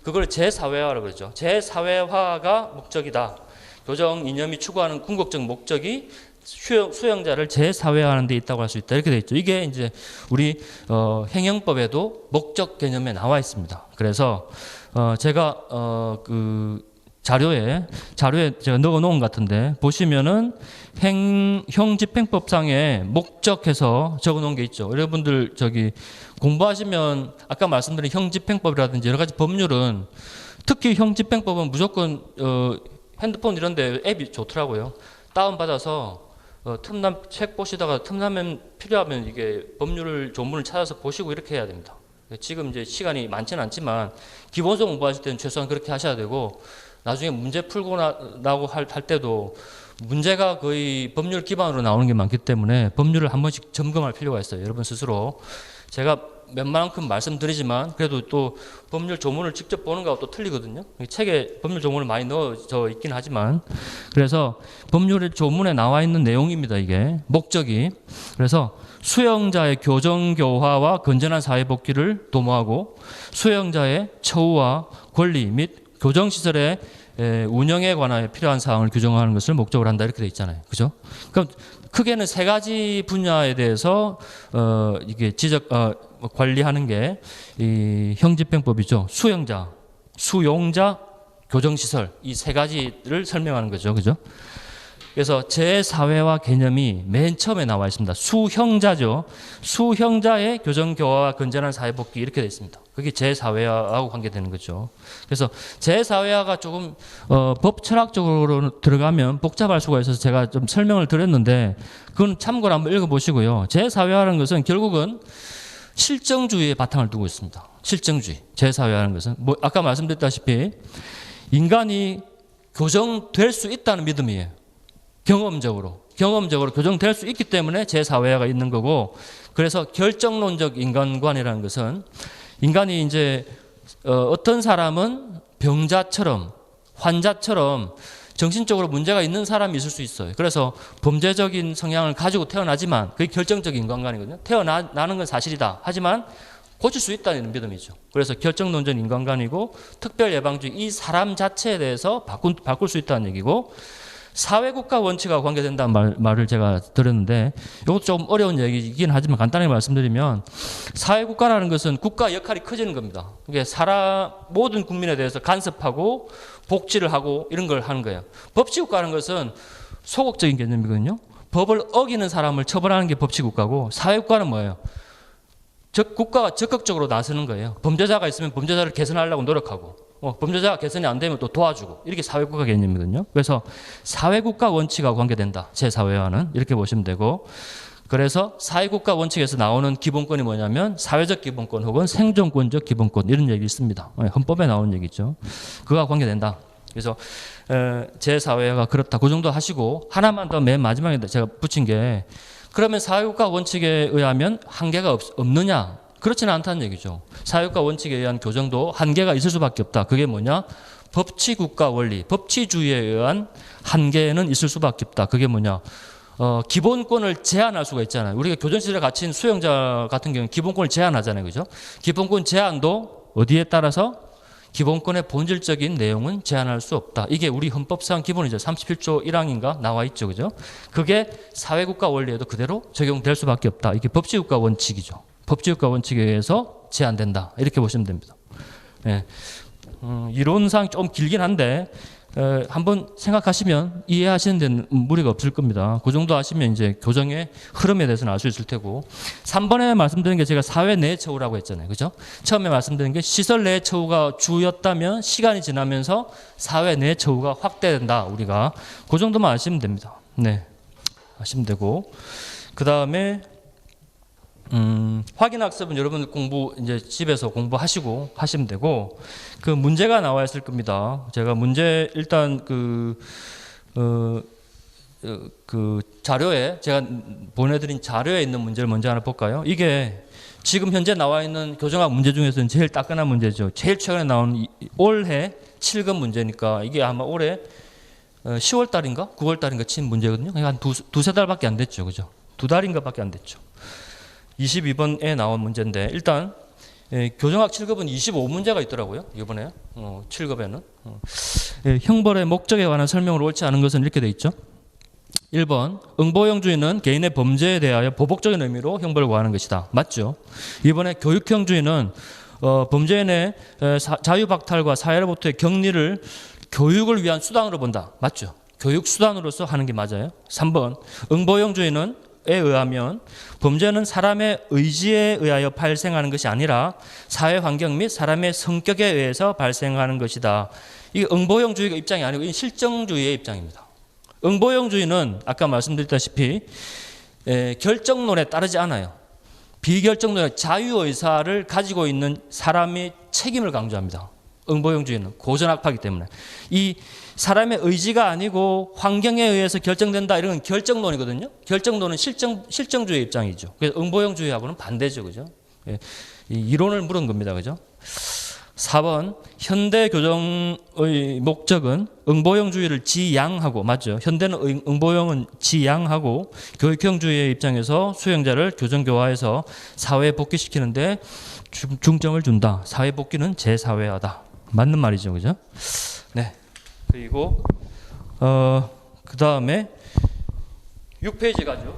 그걸 재사회화라고 그러죠. 재사회화가 목적이다. 교정 이념이 추구하는 궁극적 목적이 수용자를 재사회화하는 데 있다고 할 수 있다. 이렇게 돼 있죠. 이게 이제 우리 행영법에도 목적 개념에 나와 있습니다. 그래서 제가 자료에 제가 넣어 놓은 것 같은데 보시면은 형집행법상에 목적해서 적어 놓은 게 있죠. 여러분들 공부하시면 아까 말씀드린 형집행법이라든지 여러 가지 법률은, 특히 형집행법은 무조건 핸드폰 이런 데 앱이 좋더라고요. 다운받아서 틈남 책 보시다가 틈나면 필요하면 이게 법률 조문을 찾아서 보시고 이렇게 해야 됩니다. 지금 이제 시간이 많지는 않지만 기본서 공부하실 때는 최소한 그렇게 하셔야 되고 나중에 문제 풀고 나고 할 때도 문제가 거의 법률 기반으로 나오는 게 많기 때문에 법률을 한 번씩 점검할 필요가 있어요. 여러분 스스로. 제가 웬만큼 말씀드리지만 그래도 또 법률 조문을 직접 보는 거하고 또 틀리거든요. 책에 법률 조문을 많이 넣어져 있긴 하지만 그래서 법률 조문에 나와 있는 내용입니다. 이게 목적이. 그래서 수용자의 교정 교화와 건전한 사회 복귀를 도모하고 수용자의 처우와 권리 및 교정 시설의 운영에 관하여 필요한 사항을 규정하는 것을 목적으로 한다 이렇게 돼 있잖아요. 그죠? 그럼 크게는 세 가지 분야에 대해서 이게 관리하는 게 이 형집행법이죠. 수용자, 교정 시설 이 세 가지를 설명하는 거죠. 그죠? 그래서 제4회화 개념이 맨 처음에 나와 있습니다. 수형자죠. 수형자의 교정교화와 건전한 사회복귀 이렇게 되어 있습니다. 그게 제4회화하고 관계되는 거죠. 그래서 제4회화가 조금 법 철학적으로 들어가면 복잡할 수가 있어서 제가 좀 설명을 드렸는데 그건 참고로 한번 읽어보시고요. 제4회화라는 것은 결국은 실정주의에 바탕을 두고 있습니다. 실정주의. 제4회화라는 것은 뭐 아까 말씀드렸다시피 인간이 교정될 수 있다는 믿음이에요. 경험적으로 교정될 수 있기 때문에 제4회화가 있는 거고 그래서 결정론적 인간관이라는 것은 인간이 이제 어떤 사람은 병자처럼 환자처럼 정신적으로 문제가 있는 사람이 있을 수 있어요. 그래서 범죄적인 성향을 가지고 태어나지만 그게 결정적 인간관이거든요. 태어나는 건 사실이다. 하지만 고칠 수 있다는 믿음이죠. 그래서 결정론적 인간관이고 특별예방주의 이 사람 자체에 대해서 바꿀 수 있다는 얘기고 사회국가 원칙과 관계된다는 말을 제가 들었는데 이것도 좀 어려운 얘기이긴 하지만 간단하게 말씀드리면 사회국가라는 것은 국가 역할이 커지는 겁니다. 이게 모든 국민에 대해서 간섭하고 복지를 하고 이런 걸 하는 거예요. 법치국가라는 것은 소극적인 개념이거든요. 법을 어기는 사람을 처벌하는 게 법치국가고 사회국가는 뭐예요? 국가가 적극적으로 나서는 거예요. 범죄자가 있으면 범죄자를 개선하려고 노력하고 범죄자가 개선이 안 되면 또 도와주고 이렇게 사회국가 개념이거든요. 그래서 사회국가 원칙과 관계된다. 제4회화는 이렇게 보시면 되고 그래서 사회국가 원칙에서 나오는 기본권이 뭐냐면 사회적 기본권 혹은 생존권적 기본권 이런 얘기 있습니다. 헌법에 나오는 얘기죠. 그거와 관계된다. 그래서 제4회화가 그렇다. 그 정도 하시고 하나만 더 맨 마지막에 제가 붙인 게 그러면 사회국가 원칙에 의하면 한계가 없느냐? 그렇지는 않다는 얘기죠. 사회국가 원칙에 의한 교정도 한계가 있을 수밖에 없다. 그게 뭐냐? 법치국가 원리, 법치주의에 의한 한계는 있을 수밖에 없다. 그게 뭐냐? 기본권을 제한할 수가 있잖아요. 우리가 교정시설에 갇힌 수용자 같은 경우는 기본권을 제한하잖아요. 그죠? 기본권 제한도 어디에 따라서 기본권의 본질적인 내용은 제한할 수 없다. 이게 우리 헌법상 기본이죠. 37조 1항인가 나와 있죠. 그죠? 그게 사회국가 원리에도 그대로 적용될 수밖에 없다. 이게 법치국가 원칙이죠. 법치국가 원칙에 의해서 제한된다. 이렇게 보시면 됩니다. 네. 이론상 좀 길긴 한데 한번 생각하시면 이해하시는 데는 무리가 없을 겁니다. 그 정도 하시면 이제 교정의 흐름에 대해서는 알 수 있을 테고 3번에 말씀드린 게 제가 사회 내 처우라고 했잖아요. 그죠? 처음에 말씀드린 게 시설 내 처우가 주였다면 시간이 지나면서 사회 내 처우가 확대된다. 우리가 그 정도만 아시면 됩니다. 네. 아시면 되고 그 다음에 확인학습은 여러분 이제 집에서 공부하시고 하시면 되고 그 문제가 나와 있을 겁니다. 제가 문제 일단 그 자료에 제가 보내드린 자료에 있는 문제를 먼저 하나 볼까요? 이게 지금 현재 나와 있는 교정학 문제 중에서는 제일 따끈한 문제죠. 제일 최근에 나온 올해 7급 문제니까 이게 아마 올해 10월 달인가 9월 달인가 친 문제거든요. 그러니까 한 두세 달밖에 안 됐죠. 그죠? 2달인가 밖에 안 됐죠. 22번에 나온 문제인데 일단 교정학 7급은 25문제가 있더라고요. 이번에 7급에는 형벌의 목적에 관한 설명을 옳지 않은 것은 이렇게 돼 있죠. 1번 응보형주의는 개인의 범죄에 대하여 보복적인 의미로 형벌을 구하는 것이다. 맞죠? 이번에 교육형주의는 범죄인의 자유박탈과 사회로부터의 격리를 교육을 위한 수단으로 본다. 맞죠? 교육 수단으로서 하는 게 맞아요. 3번 응보형주의는 에 의하면 범죄는 사람의 의지에 의하여 발생하는 것이 아니라 사회 환경 및 사람의 성격에 의해서 발생하는 것이다. 이게 응보형주의의 입장이 아니고 실정주의의 입장입니다. 응보형주의는 아까 말씀드렸다시피 결정론에 따르지 않아요. 비결정론의 자유의사를 가지고 있는 사람이 책임을 강조합니다. 응보형주의는 고전학파이기 때문에 이 사람의 의지가 아니고 환경에 의해서 결정된다 이런 건 결정론이거든요. 결정론은 실정주의 입장이죠. 그래서 응보형주의하고는 반대죠, 그죠? 이 이론을 물은 겁니다, 그죠? 4번 현대 교정의 목적은 응보형주의를 지양하고 맞죠? 현대는 응보형은 지양하고 교육형주의의 입장에서 수용자를 교정교화해서 사회에 복귀시키는데 중점을 준다. 사회 복귀는 재사회화다. 맞는 말이죠, 그죠? 네. 그리고 그 다음에 6페이지 가죠.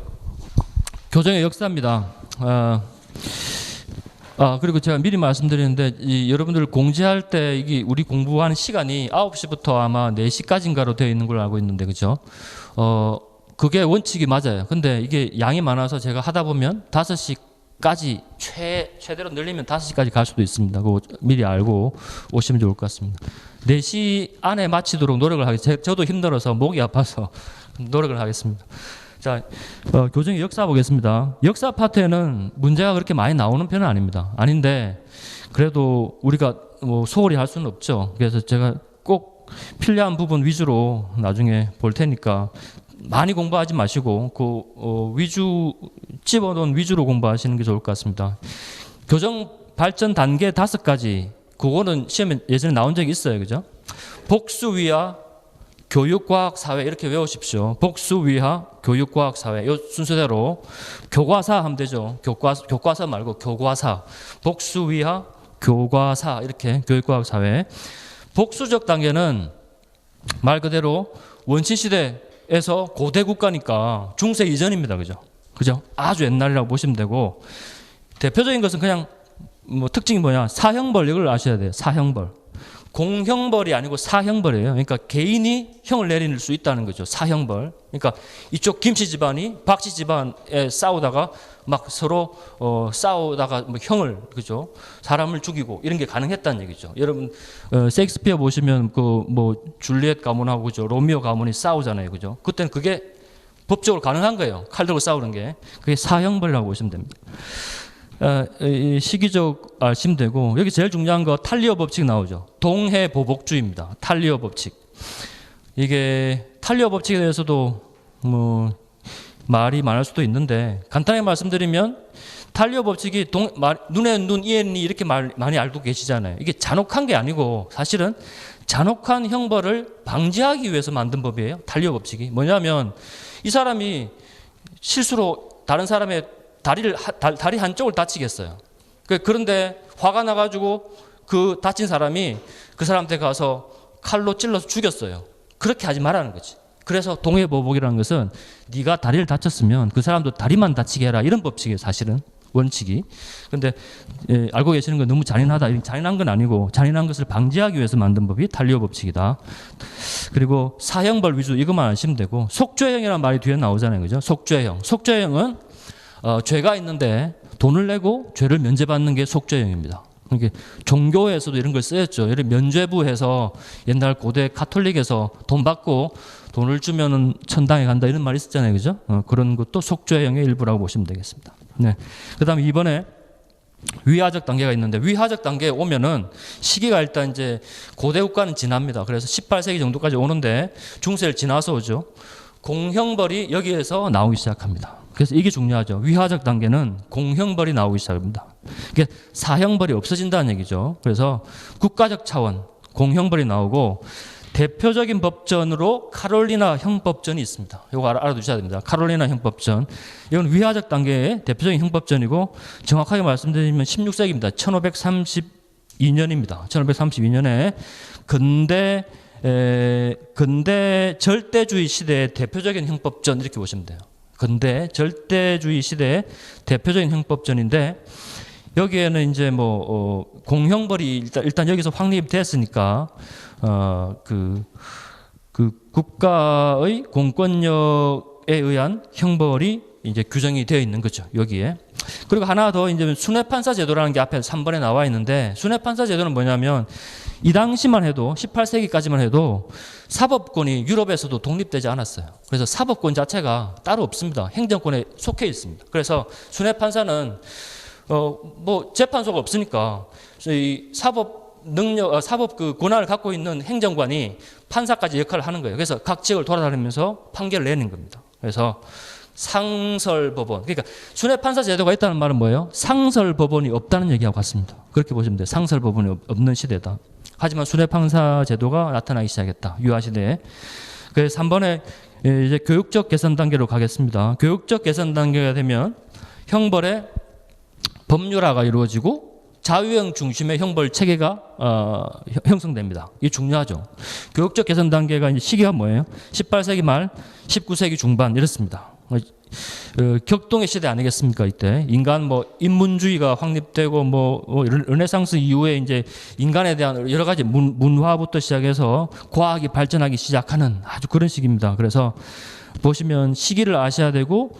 교정의 역사입니다. 그리고 제가 미리 말씀드리는데 여러분들 공지할 때 이게 우리 공부하는 시간이 9시부터 아마 4시까지인가로 되어 있는 걸로 알고 있는데 그죠? 그게 원칙이 맞아요. 근데 이게 양이 많아서 제가 하다 보면 5시까지 최대로 늘리면 5시까지 갈 수도 있습니다. 그거 미리 알고 오시면 좋을 것 같습니다. 4시 안에 마치도록 노력을 하겠습니다. 저도 힘들어서 목이 아파서 노력을 하겠습니다. 자, 교정의 역사 보겠습니다. 역사 파트에는 문제가 그렇게 많이 나오는 편은 아닙니다. 아닌데 그래도 우리가 뭐 소홀히 할 수는 없죠. 그래서 제가 꼭 필요한 부분 위주로 나중에 볼 테니까 많이 공부하지 마시고 위주 집어넣은 위주로 공부하시는 게 좋을 것 같습니다. 교정 발전 단계 5가지 그거는 시험에 예전에 나온 적이 있어요, 그죠? 복수위하 교육과학 사회 이렇게 외우십시오. 복수위하 교육과학 사회 이 순서대로 교과사 하면 되죠. 교과사 말고 교과사. 복수위하 교과사 이렇게 교육과학 사회. 복수적 단계는 말 그대로 원시 시대에서 고대 국가니까 중세 이전입니다, 그죠? 그죠? 아주 옛날이라고 보시면 되고 대표적인 것은 그냥 뭐 특징이 뭐냐? 사형벌 이걸 아셔야 돼요. 사형벌. 공형벌이 아니고 사형벌이에요. 그러니까 개인이 형을 내릴 수 있다는 거죠. 사형벌. 그러니까 이쪽 김씨 집안이 박씨 집안에 싸우다가 막 서로 싸우다가 뭐 형을 그죠? 사람을 죽이고 이런 게 가능했다는 얘기죠. 여러분 셰익스피어 보시면 그 뭐 줄리엣 가문하고 그죠? 로미오 가문이 싸우잖아요, 그죠? 그때는 그게 법적으로 가능한 거예요. 칼 들고 싸우는 게. 그게 사형벌이라고 보시면 됩니다. 시기적 아시면 되고 여기 제일 중요한 거 탈리어 법칙 나오죠. 동해 보복주의입니다. 탈리어 법칙. 이게 탈리어 법칙에 대해서도 뭐 말이 많을 수도 있는데 간단하게 말씀드리면 탈리어 법칙이 눈에 눈, 이에 니 이렇게 많이 알고 계시잖아요. 이게 잔혹한 게 아니고 사실은 잔혹한 형벌을 방지하기 위해서 만든 법이에요. 탈리어 법칙이. 뭐냐면 이 사람이 실수로 다른 사람의 다리 한쪽을 다치겠어요. 그런데 화가 나가지고 그 다친 사람이 그 사람한테 가서 칼로 찔러서 죽였어요. 그렇게 하지 말라는 거지. 그래서 동해보복이라는 것은 네가 다리를 다쳤으면 그 사람도 다리만 다치게 해라 이런 법칙이에요. 사실은 원칙이. 그런데 알고 계시는 건 너무 잔인하다. 잔인한 건 아니고 잔인한 것을 방지하기 위해서 만든 법이 탈리어 법칙이다. 그리고 사형벌 위주 이것만 아시면 되고 속죄형이라는 말이 뒤에 나오잖아요. 그죠? 속죄형. 속죄형은 죄가 있는데 돈을 내고 죄를 면제받는 게 속죄형입니다. 그러니까 종교에서도 이런 걸 쓰였죠. 예를 면죄부해서 옛날 고대 카톨릭에서 돈 받고 돈을 주면은 천당에 간다 이런 말이 있었잖아요, 그죠? 그런 것도 속죄형의 일부라고 보시면 되겠습니다. 네. 그다음에 이번에 위하적 단계가 있는데 위하적 단계에 오면은 시기가 일단 이제 고대 국가는 지납니다. 그래서 18세기 정도까지 오는데 중세를 지나서 오죠. 공형벌이 여기에서 나오기 시작합니다. 그래서 이게 중요하죠. 위하적 단계는 공형벌이 나오기 시작합니다. 이게 사형벌이 없어진다는 얘기죠. 그래서 국가적 차원 공형벌이 나오고 대표적인 법전으로 카롤리나 형법전이 있습니다. 이거 알아두셔야 됩니다. 카롤리나 형법전. 이건 위하적 단계의 대표적인 형법전이고 정확하게 말씀드리면 16세기입니다. 1532년입니다. 1532년에 근대 절대주의 시대의 대표적인 형법전 이렇게 보시면 돼요. 근대 절대주의 시대의 대표적인 형법전인데 여기에는 이제 뭐 공형벌이 일단 여기서 확립됐으니까 그 국가의 공권력에 의한 형벌이 이제 규정이 되어 있는 거죠. 여기에 그리고 하나 더 이제 순회판사 제도라는 게 앞에 3번에 나와 있는데, 순회판사 제도는 뭐냐면 이 당시만 해도 18세기까지만 해도 사법권이 유럽에서도 독립되지 않았어요. 그래서 사법권 자체가 따로 없습니다. 행정권에 속해 있습니다. 그래서 순회판사는 뭐 재판소가 없으니까 이 사법 능력, 사법 그 권한을 갖고 있는 행정관이 판사까지 역할을 하는 거예요. 그래서 각 지역을 돌아다니면서 판결을 내는 겁니다. 그래서 상설법원, 그러니까 순회판사 제도가 있다는 말은 뭐예요? 상설법원이 없다는 얘기하고 같습니다. 그렇게 보시면 돼요. 상설법원이 없는 시대다. 하지만 순회판사 제도가 나타나기 시작했다. 유아시대에. 그래서 3번에 이제 교육적 개선 단계로 가겠습니다. 교육적 개선 단계가 되면 형벌의 법률화가 이루어지고 자유형 중심의 형벌 체계가 형성됩니다. 이게 중요하죠. 교육적 개선 단계가 이제 시기가 뭐예요? 18세기 말, 19세기 중반 이렇습니다. 격동의 시대 아니겠습니까? 이때 인간 뭐 인문주의가 확립되고 뭐 르네상스 이후에 이제 인간에 대한 여러 가지 문화부터 시작해서 과학이 발전하기 시작하는 아주 그런 시기입니다. 그래서 보시면 시기를 아셔야 되고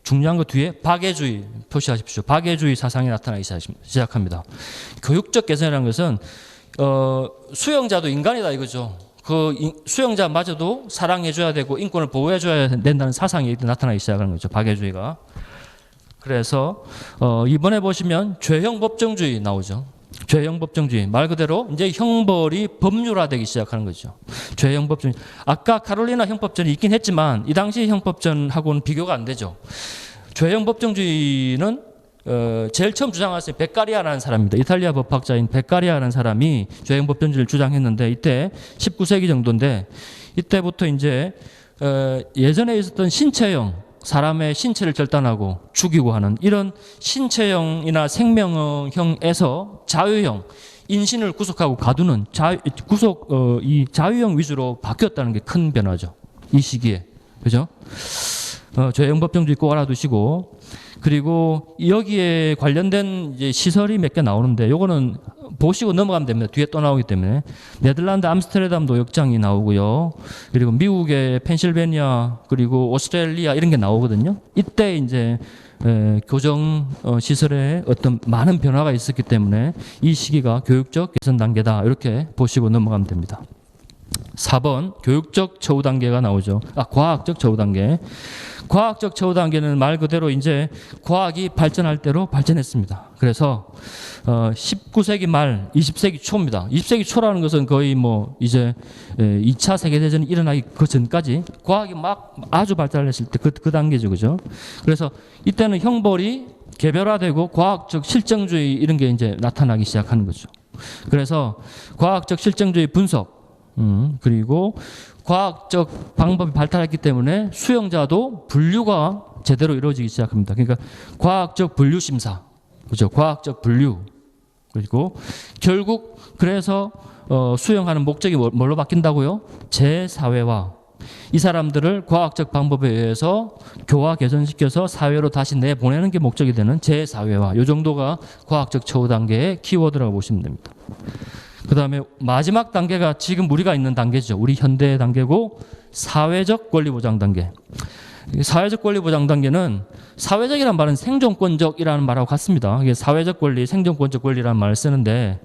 중요한 거 뒤에 박애주의 표시하십시오. 박애주의 사상이 나타나기 시작합니다. 교육적 개선이라는 것은 수용자도 인간이다 이거죠. 그 수용자마저도 사랑해줘야 되고 인권을 보호해줘야 된다는 사상이 나타나기 시작하는 거죠. 박애주의가. 그래서 이번에 보시면 죄형 법정주의 나오죠. 죄형 법정주의 말 그대로 이제 형벌이 법률화되기 시작하는 거죠. 죄형 법정주의. 아까 카롤리나 형법전이 있긴 했지만 이 당시 형법전하고는 비교가 안 되죠. 죄형 법정주의는 제일 처음 주장했어요. 베카리아라는 사람입니다. 이탈리아 법학자인 베카리아라는 사람이 죄형 법정주의를 주장했는데 이때 19세기 정도인데 이때부터 이제 예전에 있었던 신체형 사람의 신체를 절단하고 죽이고 하는 이런 신체형이나 생명형에서 자유형 인신을 구속하고 가두는 이 자유형 위주로 바뀌었다는 게 큰 변화죠. 이 시기에. 그죠? 죄형 법정주의 꼭 알아두시고 그리고 여기에 관련된 이제 시설이 몇 개 나오는데 요거는 보시고 넘어가면 됩니다. 뒤에 또 나오기 때문에. 네덜란드 암스테르담 노역장이 나오고요. 그리고 미국의 펜실베니아 그리고 오스트레일리아 이런 게 나오거든요. 이때 이제 교정 시설에 어떤 많은 변화가 있었기 때문에 이 시기가 교육적 개선 단계다. 이렇게 보시고 넘어가면 됩니다. 4번 교육적 처우 단계가 나오죠. 과학적 처우 단계. 과학적 처우 단계는 말 그대로 이제 과학이 발전할 대로 발전했습니다. 그래서 19세기 말 20세기 초입니다. 20세기 초라는 것은 거의 뭐 이제 2차 세계대전이 일어나기 그 전까지 과학이 막 아주 발달했을 때 그 단계죠. 그죠? 그래서 이때는 형벌이 개별화되고 과학적 실정주의 이런 게 이제 나타나기 시작하는 거죠. 그래서 과학적 실정주의 분석 그리고 과학적 방법이 발달했기 때문에 수용자도 분류가 제대로 이루어지기 시작합니다. 그러니까 과학적 분류 심사, 그죠? 과학적 분류. 그리고 결국 그래서 수용하는 목적이 뭘로 바뀐다고요? 재사회화. 이 사람들을 과학적 방법에 의해서 교화 개선시켜서 사회로 다시 내보내는 게 목적이 되는 재사회화. 이 정도가 과학적 처우 단계의 키워드라고 보시면 됩니다. 그 다음에 마지막 단계가 지금 우리가 있는 단계죠. 우리 현대 단계고 사회적 권리보장 단계. 사회적 권리보장 단계는 사회적이라는 말은 생존권적이라는 말하고 같습니다. 이게 사회적 권리, 생존권적 권리라는 말을 쓰는데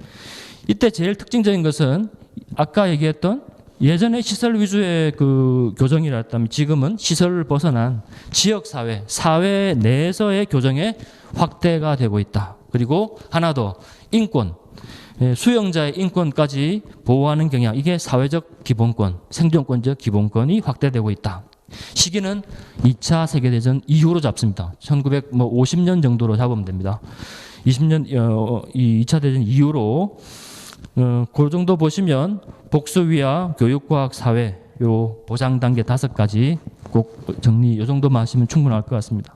이때 제일 특징적인 것은 아까 얘기했던 예전에 시설 위주의 그 교정이라 면 지금은 시설을 벗어난 지역사회, 사회 내에서의 교정의 확대가 되고 있다. 그리고 하나 더 인권. 수용자의 인권까지 보호하는 경향, 이게 사회적 기본권, 생존권적 기본권이 확대되고 있다. 시기는 2차 세계대전 이후로 잡습니다. 1950년 정도로 잡으면 됩니다. 20년, 이 2차 대전 이후로 그 정도 보시면 복수위와 교육과학 사회 요 보장 단계 5가지 꼭 정리 요 정도만 하시면 충분할 것 같습니다.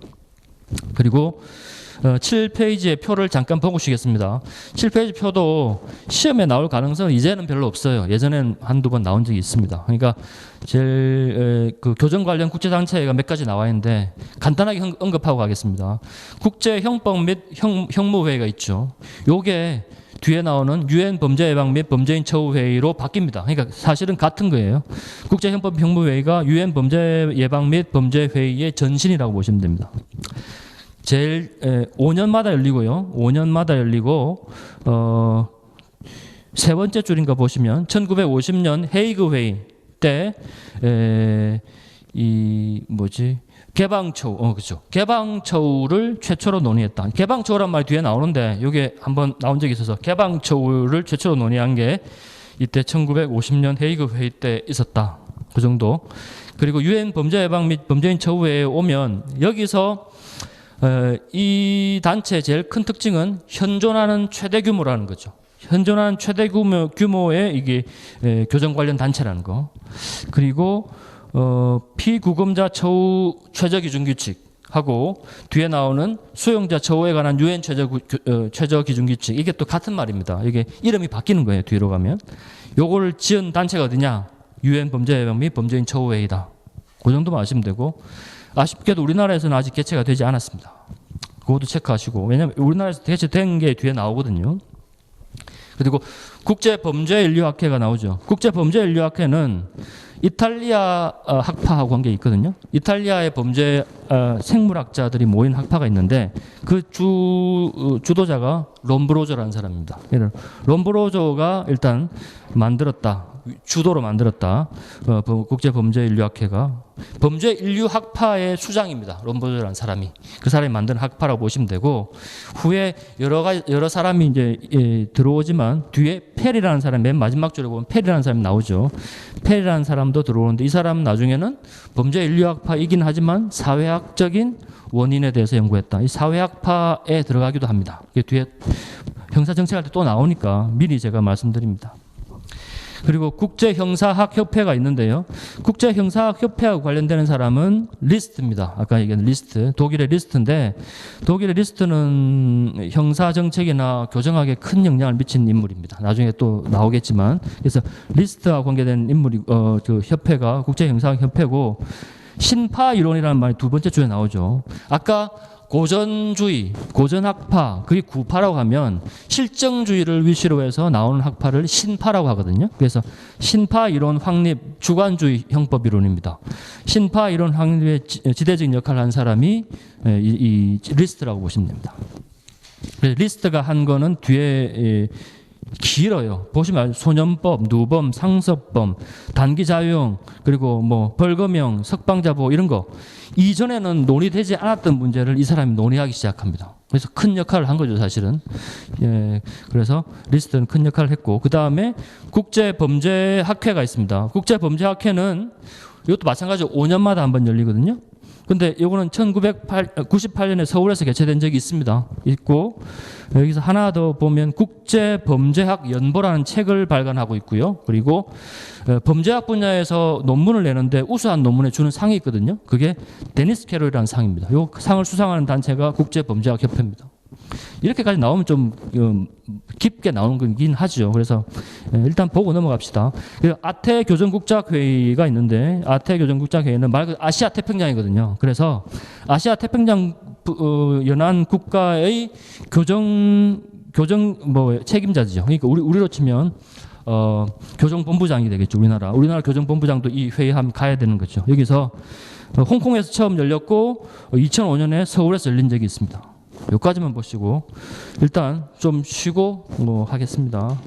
그리고 7페이지의 표를 잠깐 보고 쉬겠습니다. 7페이지 표도 시험에 나올 가능성은 이제는 별로 없어요. 예전엔 한두 번 나온 적이 있습니다. 그러니까 제일 그 교정 관련 국제단체가 몇 가지 나와 있는데 간단하게 언급하고 가겠습니다. 국제형법 및 형무회의가 있죠. 요게 뒤에 나오는 유엔 범죄 예방 및 범죄인 처우 회의로 바뀝니다. 그러니까 사실은 같은 거예요. 국제형법 형무회의가 유엔 범죄 예방 및 범죄 회의의 전신이라고 보시면 됩니다. 제일 5년마다 열리고요. 5년마다 열리고 세 번째 줄인가 보시면 1950년 헤이그 회의 때 이 뭐지? 개방처우, 그렇죠. 개방처우를 최초로 논의했다. 개방처우란 말이 뒤에 나오는데 이게 한번 나온 적이 있어서 개방처우를 최초로 논의한 게 이때 1950년 헤이그 회의 때 있었다. 그 정도. 그리고 유엔 범죄 예방 및 범죄인 처우회에 오면 여기서 이 단체의 제일 큰 특징은 현존하는 최대 규모라는 거죠. 현존하는 최대 규모의 이게 교정 관련 단체라는 거. 그리고 피구금자 처우 최저 기준 규칙하고 뒤에 나오는 수용자 처우에 관한 유엔 최저 기준 규칙, 이게 또 같은 말입니다. 이게 이름이 바뀌는 거예요. 뒤로 가면. 요걸 지은 단체가 어디냐? 유엔 범죄 예방 및 범죄인 처우회의다. 그 정도만 아시면 되고, 아쉽게도 우리나라에서는 아직 개최가 되지 않았습니다. 그것도 체크하시고, 왜냐하면 우리나라에서 개최된 게 뒤에 나오거든요. 그리고 국제범죄인류학회가 나오죠. 국제범죄인류학회는 이탈리아 학파하고 관계 있거든요. 이탈리아의 범죄 생물학자들이 모인 학파가 있는데 그 주도자가 롬브로조라는 사람입니다. 롬브로조가 일단 만들었다. 주도로 만들었다. 국제범죄인류학회가 범죄인류학파의 수장입니다. 롬브로조라는 사람이. 그 사람이 만든 학파라고 보시면 되고, 후에 여러 사람이 이제 들어오지만 뒤에 페리라는 사람, 맨 마지막 줄에 보면 페리라는 사람이 나오죠. 페리라는 사람도 들어오는데 이 사람은 나중에는 범죄인류학파이긴 하지만 사회학적인 원인에 대해서 연구했다. 이 사회학파에 들어가기도 합니다. 뒤에 형사정책할 때 또 나오니까 미리 제가 말씀드립니다. 그리고 국제형사학협회가 있는데요. 국제형사학협회하고 관련되는 사람은 리스트입니다. 아까 얘기한 리스트, 독일의 리스트인데, 독일의 리스트는 형사정책이나 교정학에 큰 영향을 미친 인물입니다. 나중에 또 나오겠지만, 그래서 리스트와 관계된 인물이 그 협회가 국제형사학협회고, 신파 이론이라는 말이 두 번째 줄에 나오죠. 아까 고전주의, 고전학파, 그게 구파라고 하면 실정주의를 위시로 해서 나오는 학파를 신파라고 하거든요. 그래서 신파 이론 확립 주관주의 형법 이론입니다. 신파 이론 확립의 지대적인 역할을 한 사람이 이 리스트라고 보시면 됩니다. 리스트가 한 거는 뒤에 길어요. 보시면 소년법, 누범, 상습범, 단기자유형, 그리고 뭐 벌금형, 석방자보 이런 거 이전에는 논의되지 않았던 문제를 이 사람이 논의하기 시작합니다. 그래서 큰 역할을 한 거죠, 사실은. 예, 그래서 리스트는 큰 역할을 했고, 그 다음에 국제범죄학회가 있습니다. 국제범죄학회는 이것도 마찬가지로 5년마다 한번 열리거든요. 근데 이거는 1998년에 서울에서 개최된 적이 있습니다. 있고, 여기서 하나 더 보면 국제범죄학 연보라는 책을 발간하고 있고요. 그리고 범죄학 분야에서 논문을 내는데 우수한 논문에 주는 상이 있거든요. 그게 데니스 캐롤이라는 상입니다. 이 상을 수상하는 단체가 국제범죄학 협회입니다. 이렇게까지 나오면 좀 깊게 나오는 거긴 하죠. 그래서 일단 보고 넘어갑시다. 아태 교정국작회의가 있는데, 아태 교정국작회의는 말 그대로 아시아 태평양이거든요. 그래서 아시아 태평양 연안 국가의 교정 책임자죠. 그러니까 우리로 치면 교정본부장이 되겠죠. 우리나라 교정본부장도 이 회의 하면 가야 되는 거죠. 여기서 홍콩에서 처음 열렸고 2005년에 서울에서 열린 적이 있습니다. 여기까지만 보시고 일단 좀 쉬고 하겠습니다.